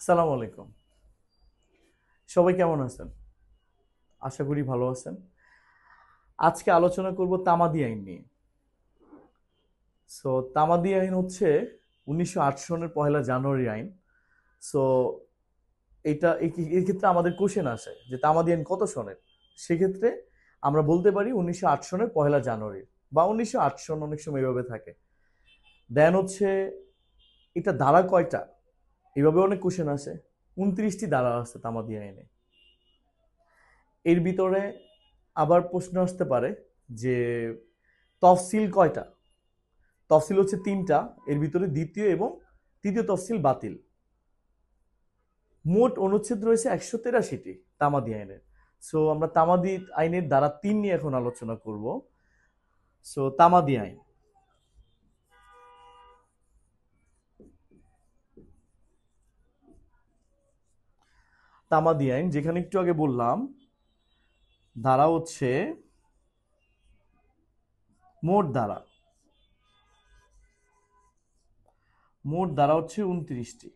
আসসালামু আলাইকুম। সবাই কেমন আছেন? আশা করি ভালো আছেন। আজকে আলোচনা করব তামাদি আইন নিয়ে। সো তামাদি আইন হচ্ছে 1908 সনের পহেলা জানুয়ারি আইন। সো এর ক্ষেত্রে আমাদের কোশ্চেন আসে যে তামাদি আইন কত সনের। সেক্ষেত্রে আমরা বলতে পারি 1908 সনের পহেলা জানুয়ারি বা 1908 সন, অনেক সময় এভাবে থাকে। দেন হচ্ছে এটা ধারা কয়টা, এভাবে অনেক কোশ্চেন আসে। 29টি ধারা আছে তামাদি আইনে। এর ভিতরে আবার প্রশ্ন আসতে পারে যে তফসিল কয়টা। তফসিল হচ্ছে তিনটা, এর ভিতরে দ্বিতীয় এবং তৃতীয় তফসিল বাতিল। মোট অনুচ্ছেদ রয়েছে 183টি তামাদি আইনের। সো আমরা তামাদি আইনের ধারা 3 নিয়ে এখন আলোচনা করব। সো তামাদি আইন, তামাদি আইন যেখানে একটু আগে বললাম ধারা হচ্ছে মোট ধারা, মোট ধারা হচ্ছে 29টি।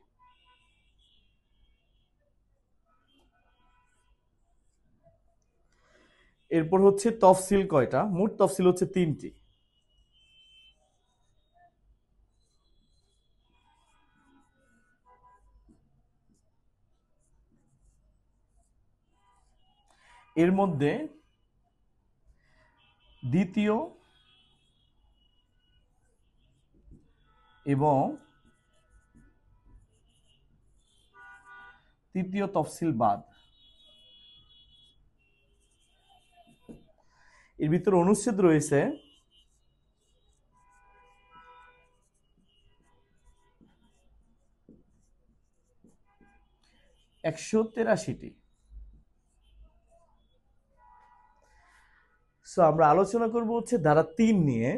এরপর হচ্ছে তফসিল কয়টা, মোট তফসিল হচ্ছে 3টি। এর মধ্যে দ্বিতীয় এবং তৃতীয় তফসিল বাদ। এর ভিতরে অনুচ্ছেদ রয়েছে 183টি। সো আমরা আলোচনা করব হচ্ছে ধারা 3 নিয়ে।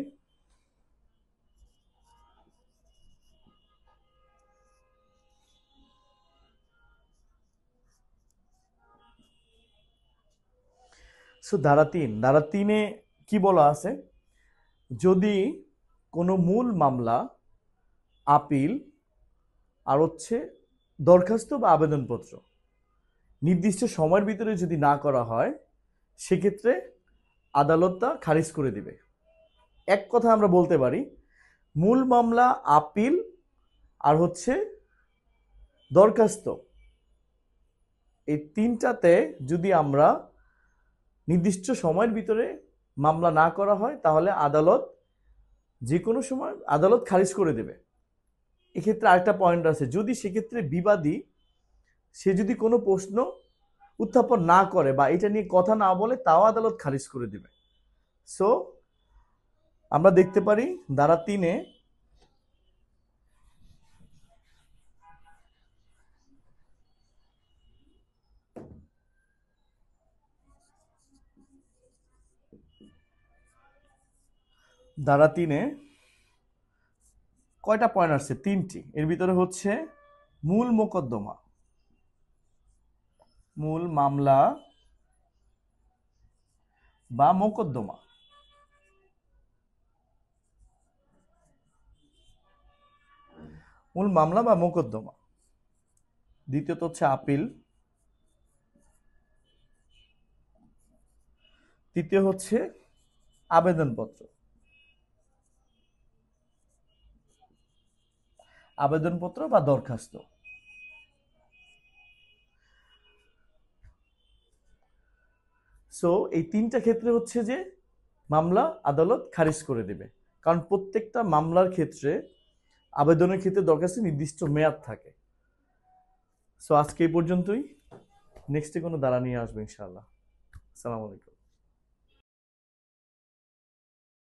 সো ধারা 3-এ কি বলা আছে, যদি কোনো মূল মামলা, আপিল আর হচ্ছে দরখাস্ত বা আবেদনপত্র নির্দিষ্ট সময়ের ভিতরে যদি না করা হয়, সেক্ষেত্রে আদালত তা খারিজ করে দিবে। এক কথা আমরা বলতে পারি, মূল মামলা, আপিল আর হচ্ছে দরখাস্ত, এই তিনটাতে যদি আমরা নির্দিষ্ট সময়ের ভিতরে মামলা না করা হয়, তাহলে আদালত যে কোনো সময় আদালত খারিজ করে দেবে। এক্ষেত্রে আরেকটা পয়েন্ট আছে, যদি সেক্ষেত্রে বিবাদী সে যদি কোনো প্রশ্ন উত্থাপন না করে বা এটা নিয়ে কথা না বলে, তাও আদালত খারিজ করে দিবে। সো আমরা দেখতে পারি ধারা 3-এ ধারা 3-এ কয়টা পয়েন্ট আসছে? 3টি। এর ভিতরে হচ্ছে মূল মোকদ্দমা, মূল মামলা বা মোকদ্দমা, মূল মামলা বা মোকদ্দমা। দ্বিতীয়ত হচ্ছে আপিল, তৃতীয় হচ্ছে আবেদনপত্র, আবেদনপত্র বা দরখাস্ত। সো এই তিনটা ক্ষেত্রে হচ্ছে যে মামলা আদালত খারিজ করে দেবে, কারণ প্রত্যেকটা মামলার ক্ষেত্রে, আবেদনের ক্ষেত্রে, দরখাস্তে নির্দিষ্ট মেয়াদ থাকে। সো আজকে এই পর্যন্তই। নেক্সটে কোনো ধারা নিয়ে আসবো ইনশাআল্লাহ। আসসালামু আলাইকুম।